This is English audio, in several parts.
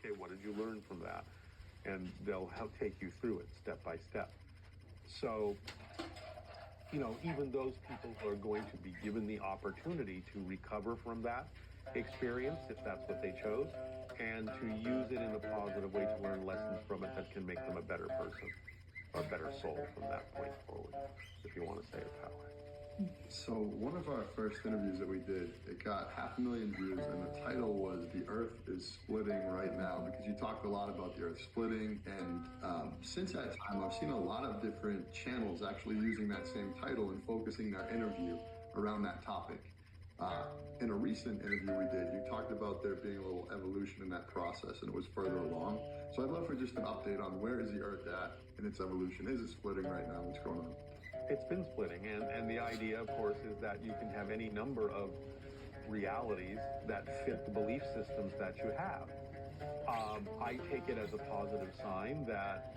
okay, what did you learn from that? And they'll help take you through it step by step. So, even those people who are going to be given the opportunity to recover from that experience, if that's what they chose, and to use it in a positive way to learn lessons from it that can make them a better person, or a better soul from that point forward, if you want to say it that way. So one of our first interviews that we did, it got 500,000 views, and the title was "The Earth is Splitting Right Now," because you talked a lot about the Earth splitting, and since that time, I've seen a lot of different channels actually using that same title and focusing their interview around that topic. In a recent interview we did, you talked about there being a little evolution in that process, and it was further along. So I'd love for just an update on where is the Earth at in its evolution. Is it splitting right now? What's going on? It's been splitting, and the idea, of course, is that you can have any number of realities that fit the belief systems that you have. I take it as a positive sign that,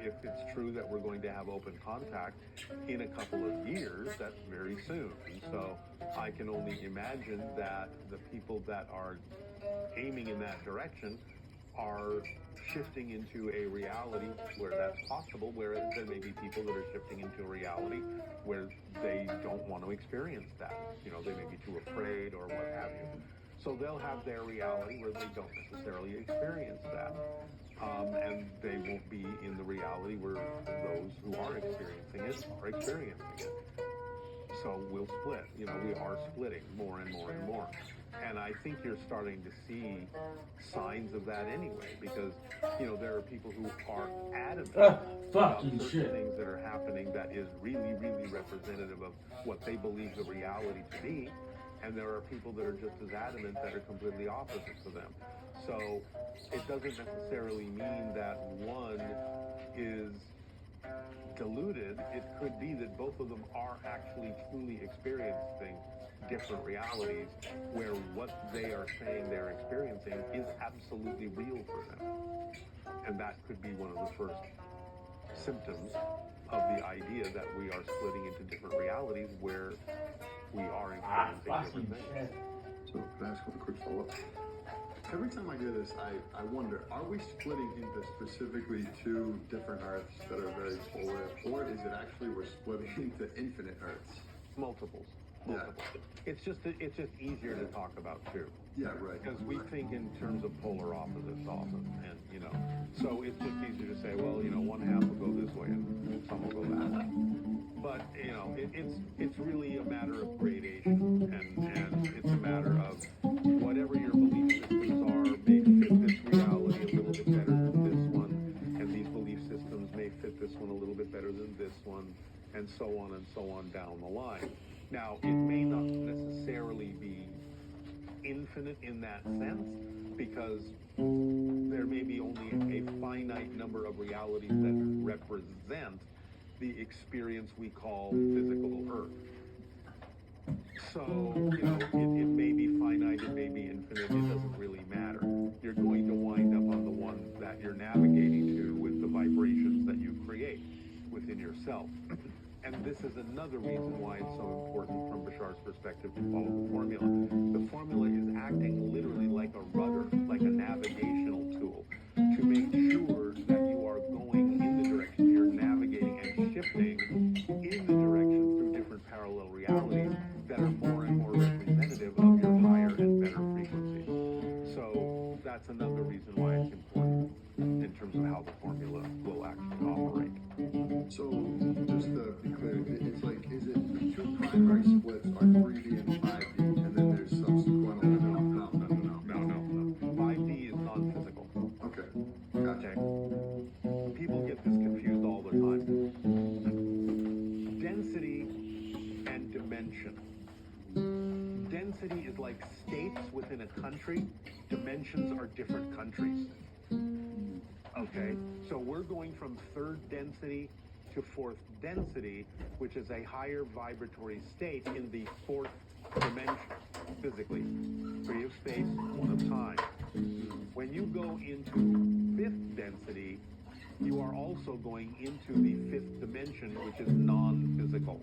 if it's true that we're going to have open contact in a couple of years, that's very soon. And so I can only imagine that the people that are aiming in that direction are shifting into a reality where that's possible, whereas there may be people that are shifting into a reality where they don't want to experience that. They may be too afraid or what have you. So they'll have their reality where they don't necessarily experience that. And they won't be in the reality where those who are experiencing it are experiencing it. So we'll split. We are splitting more and more and more. And I think you're starting to see signs of that anyway, because, there are people who are adamant about certain things that are happening that is really, really representative of what they believe the reality to be. And there are people that are just as adamant that are completely opposite to them. So it doesn't necessarily mean that one is diluted. It could be that both of them are actually truly experiencing different realities where what they are saying they're experiencing is absolutely real for them. And that could be one of the first symptoms of the idea that we are splitting into different realities where we are experiencing different things. So can I ask one quick follow-up? Every time I hear this, I wonder, are we splitting into specifically two different Earths that are very polar, or is it actually we're splitting into infinite Earths? Multiples. Yeah. It's just easier to talk about too. Yeah, right. Because we think in terms of polar opposites often, and so it's just easier to say, well, one half will go this way and some will go that way. But it's really a matter of gradation, and it's a matter of whatever your belief systems are may fit this reality a little bit better than this one, and these belief systems may fit this one a little bit better than this one, and so on down the line. Now, it may not necessarily be infinite in that sense, because there may be only a finite number of realities that represent the experience we call physical Earth. So, it may be finite, it may be infinite, it doesn't really matter. You're going to wind up on the one that you're navigating to with the vibrations that you create within yourself. And this is another reason why it's so important from Bashar's perspective to follow the formula. The formula is acting literally like a rudder, like a navigational tool, to make sure that you are going in the direction you're navigating and shifting in the direction through different parallel realities that are more and more representative of your higher and better frequencies. So that's another reason why it's important in terms of how the formula will actually operate. So, just to be clear, it's like, is it the two primary splits are 3D and 5D, and then there's subsequent... No. 5D is non-physical. Okay, gotcha. Okay. People get this confused all the time. Density and dimension. Density is like states within a country. Dimensions are different countries. Okay, so we're going from third density to fourth density, which is a higher vibratory state in the fourth dimension, physically. 3 of space, 1 of time. When you go into fifth density, you are also going into the fifth dimension, which is non-physical.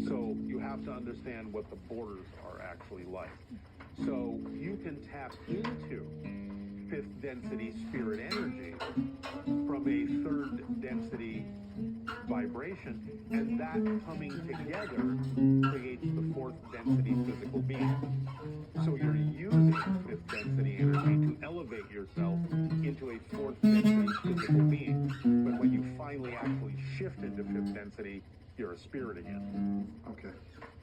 So you have to understand what the borders are actually like. So you can tap into fifth density spirit energy from a third density vibration, and that coming together creates the fourth density physical being. So you're using fifth density energy to elevate yourself into a fourth density physical being. But when you finally actually shift into fifth density, you're a spirit again. Okay.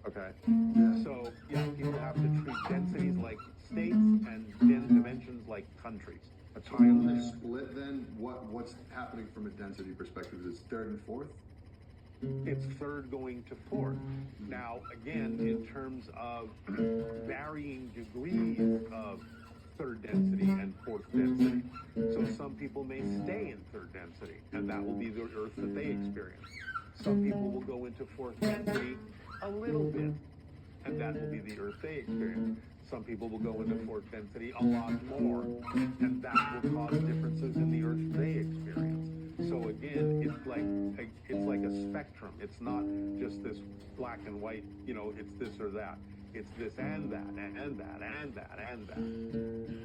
Okay? Yeah. So, yeah, people have to treat densities like states and dimensions like countries. A So when tile I split, then what's happening from a density perspective? Is it third and fourth? it's third going to fourth. Now, again, in terms of varying degrees of third density and fourth density. So some people may stay in third density, and that will be the earth that they experience. Some people will go into fourth density a little bit, and that will be the earth they experience. Some people will go into fourth density a lot more, and that will cause differences in the earth they experience. So again, it's like a spectrum. It's not just this black and white, it's this or that. It's this and that, and that, and that, and that,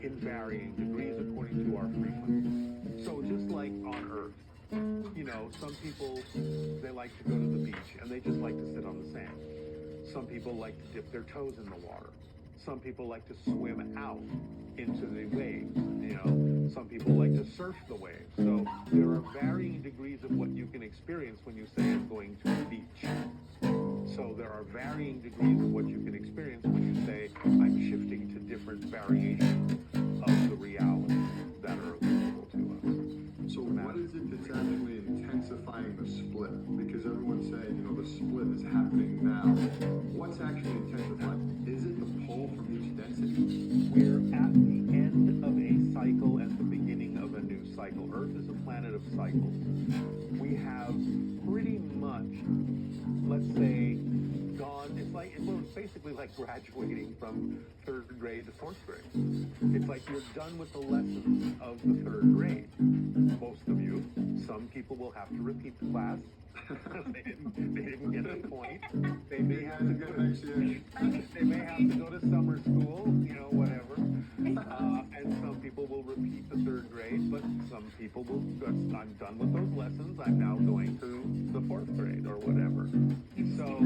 in varying degrees according to our frequency. So just like on Earth, some people, they like to go to the beach and they just like to sit on the sand. Some people like to dip their toes in the water. Some people like to swim out into the waves. Some people like to surf the waves. So there are varying degrees of what you can experience when you say I'm going to the beach. So there are varying degrees of what you can experience when you say I'm shifting to different variations of the reality that are available to us. So what is it that's actually intensifying the split? Because everyone's saying, the split is happening now. What's actually intensifying? Is it the pull from each density? We're at the end of a cycle and the beginning of a new cycle. Earth is a planet of cycles. We have pretty much, let's say, gone, it's basically like graduating from third grade to fourth grade. It's like you're done with the lessons of the third grade. Most of you. Some people will have to repeat the class. they didn't get the point. They may have to go to summer school, whatever. And some people will repeat the third grade, but some people will I'm done with those lessons. I'm now going to the fourth grade or whatever. So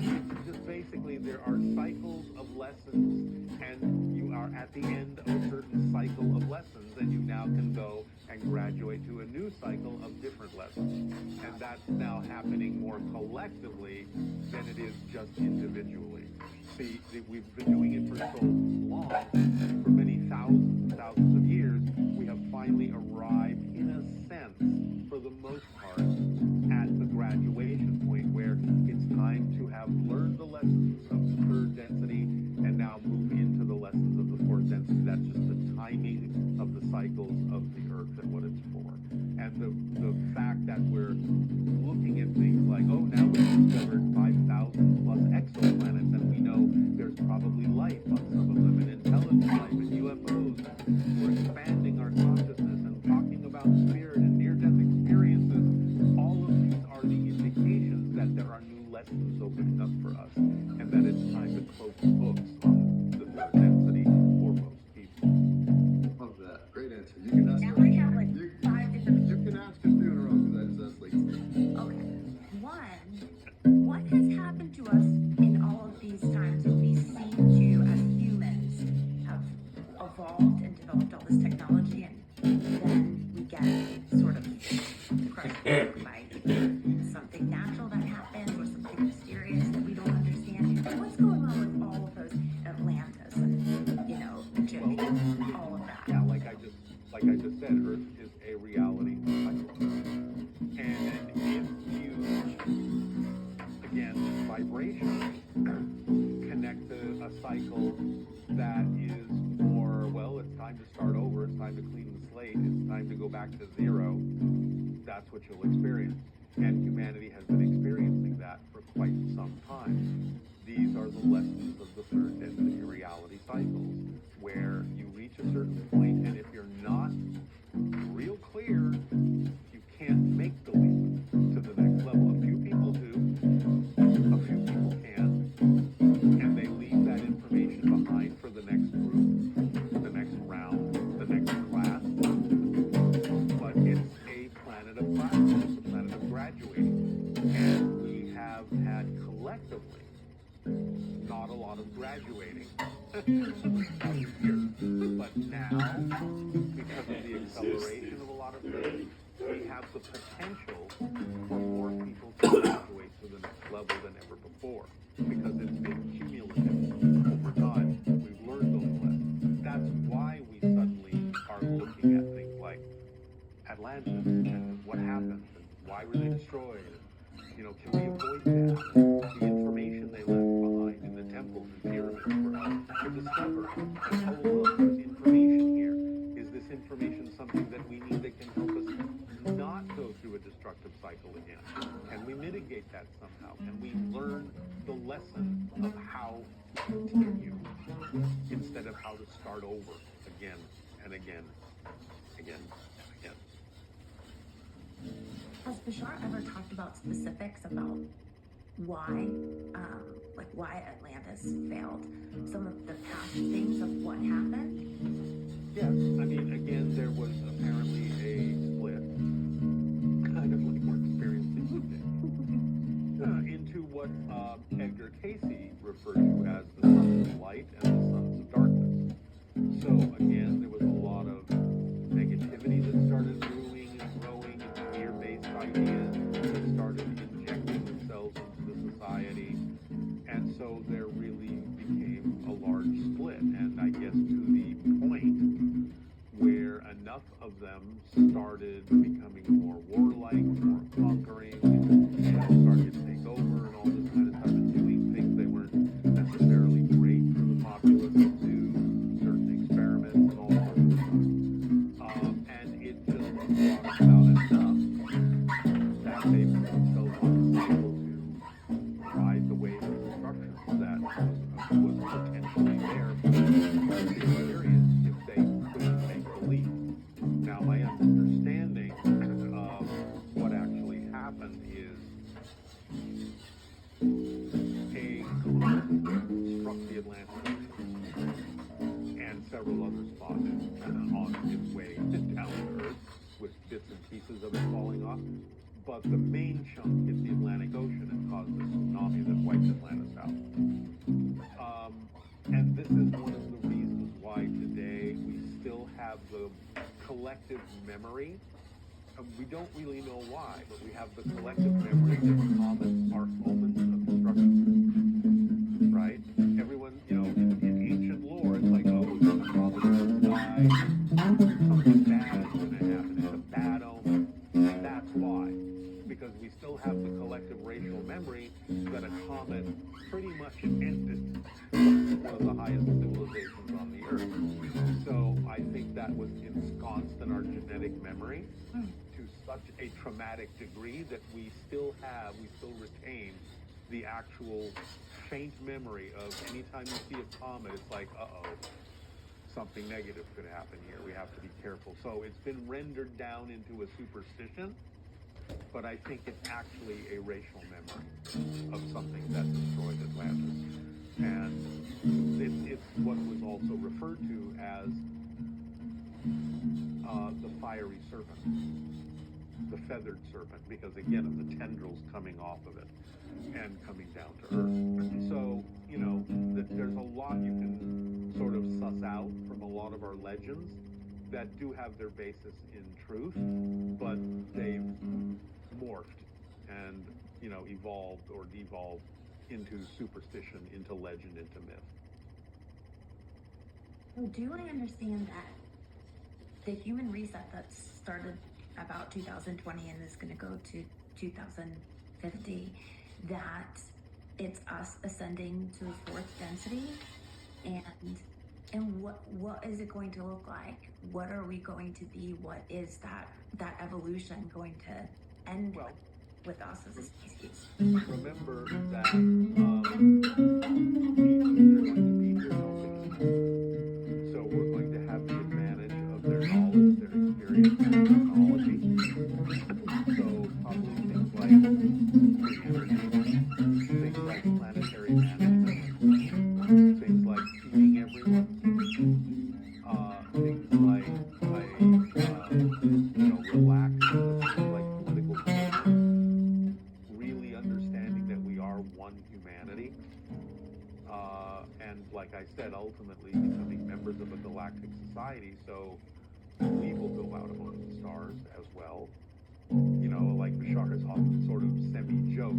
it's just basically there are cycles of lessons, and you are at the end of a certain cycle of lessons, and you now can go and graduate to a new cycle of different lessons. And that's now happening more collectively than it is just individually. See, we've been doing it for so long, for many thousands of years, we have finally arrived, in a sense, for the most part, at the graduation point where it's time to have learned the lessons of the third density and now move into the lessons of the fourth density. That's just the timing of the cycles of the Earth and what it's for. And the fact that we're looking at things like, oh, now we've discovered 5,000 plus exoplanets, and we know there's probably life on some of them, and intelligent life, and UFOs. We're expanding our consciousness and talking about spirit and near-death experiences. All of these are the indications that there are new lessons opening up for us, and that it's time to close the books on the third density for most people. Love that. Great answer. You can ask. Now I have like You 5 different. you can ask us two in a row because I just asked like three. Okay. One, what has happened to us in all of these times when we seem to, as humans, have evolved and developed all this technology, and then we get sort of crushed by either something natural that happens or something mysterious that we don't understand? What's going on with all of those Atlantis and Egyptians, all of that? Yeah, like I just said, Earth is a reality cycle. And if you, again, vibration connect to a cycle that is more, well, it's time to start over, it's time to clean the slate, it's time to go back to zero, that's what you'll experience. And humanity has been experiencing that for quite some time. These are the lessons of the third density reality cycles, where you reach a certain point, and if you're not real clear, you can't make the leap to the next level. A few people do, a few people can, and they leave that information behind for the next group, the next round. graduating. But now, because of the acceleration of a lot of things, we have the potential for more people to graduate to the next level than ever before. Because it's been cumulative over time. We've learned those lessons. That's why we suddenly are looking at things like Atlantis and what happened and why were they destroyed. You know, can we avoid that? The information they left behind in the temples and pyramids for us to discover. And oh look, there's information here. Is this information something that we need that can help us not go through a destructive cycle again? Can we mitigate that somehow? Can we learn the lesson of how to continue instead of how to start over again and again, again and again? Has Bashar ever talked about specifics about why, why Atlantis failed? Some of the past things of what happened? Yes, I mean, again, there was apparently a split, kind of like we're experiencing today, into what Edgar Casey referred to as the sons of light and the sons of darkness. So again, there was a lot of negativity that started brewing and growing, and fear-based ideas that started injecting themselves into the society, and so there really became a large split, and I guess to the point where enough of them started becoming more warlike, more conquering, and started to take over and all this kind of stuff, and doing things they weren't necessarily great for the populace to do, certain experiments and all sorts of stuff. And it just brought about enough that they put themselves on the table to ride the wave of destruction that was potentially there for a period if they couldn't make the leap. Now, my understanding of what actually happened is a comet struck the Atlantic Ocean, and several others spotted on its way down to Earth with bits and pieces of it falling off. But the main chunk hit the Atlantic Ocean and caused a tsunami that wiped Atlantis out. And this is one of the reasons why today we still have the collective memory. We don't really know why, but we have the collective memory that comets are omens of destruction. Right? Everyone, you know, in ancient lore, it's like, oh, there's a comet in the sky, something bad is going to happen. It's a bad omen. And that's why. Because we still have the collective racial memory that a comet pretty much ended one of the highest civilizations on the earth. So I think that was ensconced in our genetic memory to such a traumatic degree that we still retain the actual faint memory of anytime you see a comet, it's like, uh-oh, something negative could happen here. We have to be careful. So it's been rendered down into a superstition, but I think it's actually a racial memory of something that destroyed Atlantis. And it's what was also referred to as the fiery serpent, the feathered serpent, because again of the tendrils coming off of it and coming down to Earth. So, you know, there's a lot you can sort of suss out from a lot of our legends that do have their basis in truth, but they've morphed and, you know, evolved or devolved into superstition, into legend, into myth. So do I understand that the human reset that started about 2020 and is going to go to 2050, that it's us ascending to the fourth density, and what is it going to look like? What are we going to be? What is that evolution going to end with us as a species? Remember that they're going to be here helping. So we're going to have the advantage of their knowledge, their experience, their technology. So probably things like free energy, things like planetary management, things like feeding everyone, things like relaxing, like political movement, really understanding that we are one humanity, and so we will go out among the stars as well. You know, like Bashar has often sort of semi-joked,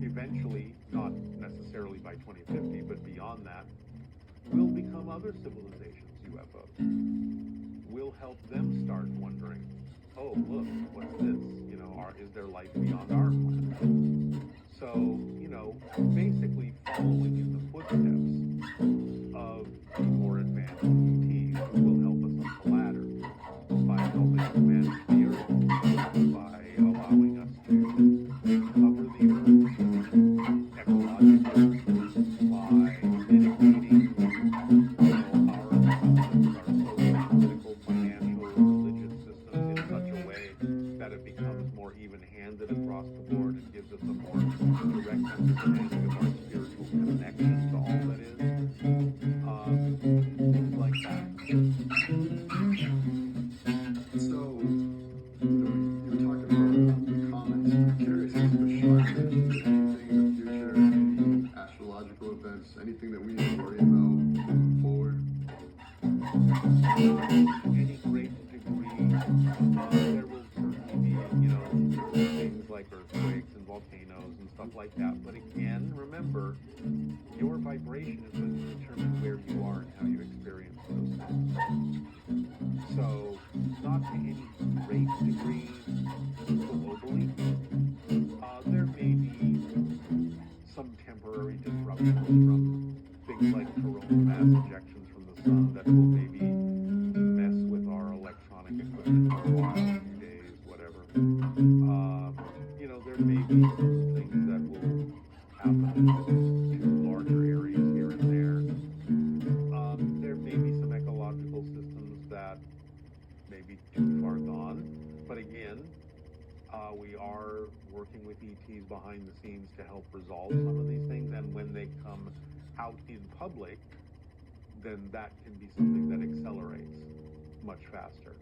eventually, not necessarily by 2050, but beyond that, will become other civilizations UFOs. We'll help them start wondering, oh, look, what's this? You know, is there life beyond our planet? So, you know, basically following in the footsteps of the more advanced ETs who will help us up the ladder by helping us manage the Earth, by allowing us to cover the Earth ecologically, by mitigating, you know, our economies, our social, political, financial, religious systems in such a way that it becomes more even-handed across the board and gives us a more direct understanding of our spiritual connection to all that is. Things like that. So, you were talking about the comments. I'm curious, is Bashar mentioned anything in the future, any astrological events, anything that we need to worry about moving forward? Any great degree, there will certainly be, you know, things like earthquakes and volcanoes and stuff like that. But again, remember, your vibration is going to determine where you are and how you experience those things. So, not to any great degree globally, there may be some temporary disruptions from things like coronal mass ejections from the sun that will maybe mess with our electronic equipment for a while, a few days, whatever. You know, there may be some things that will happen to larger areas here and there. There may be some ecological systems that may be too far gone, but again, we are working with ETs behind the scenes to help resolve some of these things, and when they come out in public, then that can be something that accelerates much faster.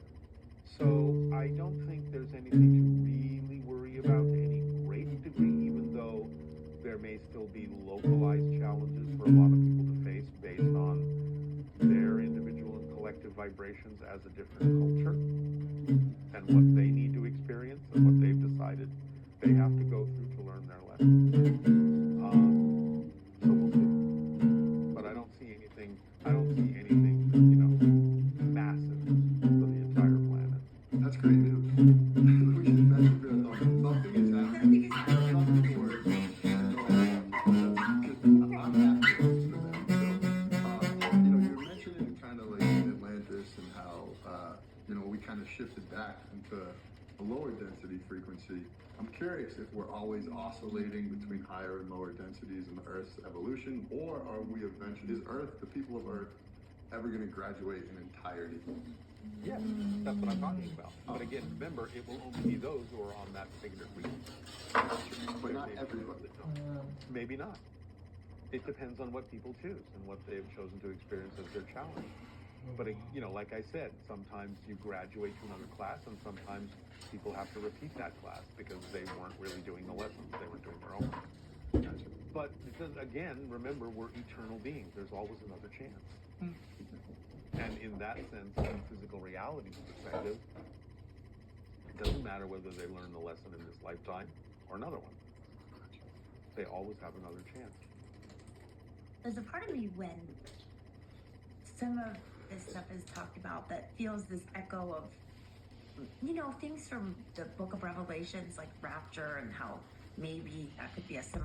So I don't think there's anything to really worry about to any great degree, even though there may still be localized challenges for a lot of people to face based on their individual and collective vibrations as a different culture and what they need to experience and what they've decided they have to go through to learn their lessons. So we'll see. But I don't see anything, you know, massive for the entire planet. That's great news. We should mention that nothing is happening. Nothing to worry about. I'm happy to listen to them. So, you know, you were mentioning kind of like Atlantis and how, you know, we kind of shifted back into a lower density frequency. I'm curious if we're always oscillating between higher and lower densities in the Earth's evolution, or are we eventually, is Earth, the people of Earth, ever going to graduate in entirety? Yes, that's what I'm talking about. But again, remember, it will only be those who are on that particular frequency. But not everybody. Maybe not. It depends on what people choose and what they've chosen to experience as their challenge. But, you know, like I said, sometimes you graduate to another class, and sometimes people have to repeat that class because they weren't really doing the lessons. They were doing their own. But because, again, remember, we're eternal beings. There's always another chance. And in that sense, from physical reality perspective, it doesn't matter whether they learn the lesson in this lifetime or another one. They always have another chance. There's a part of me when some of this stuff is talked about that feels this echo of, you know, things from the book of Revelations, like rapture, and how maybe that could be a similar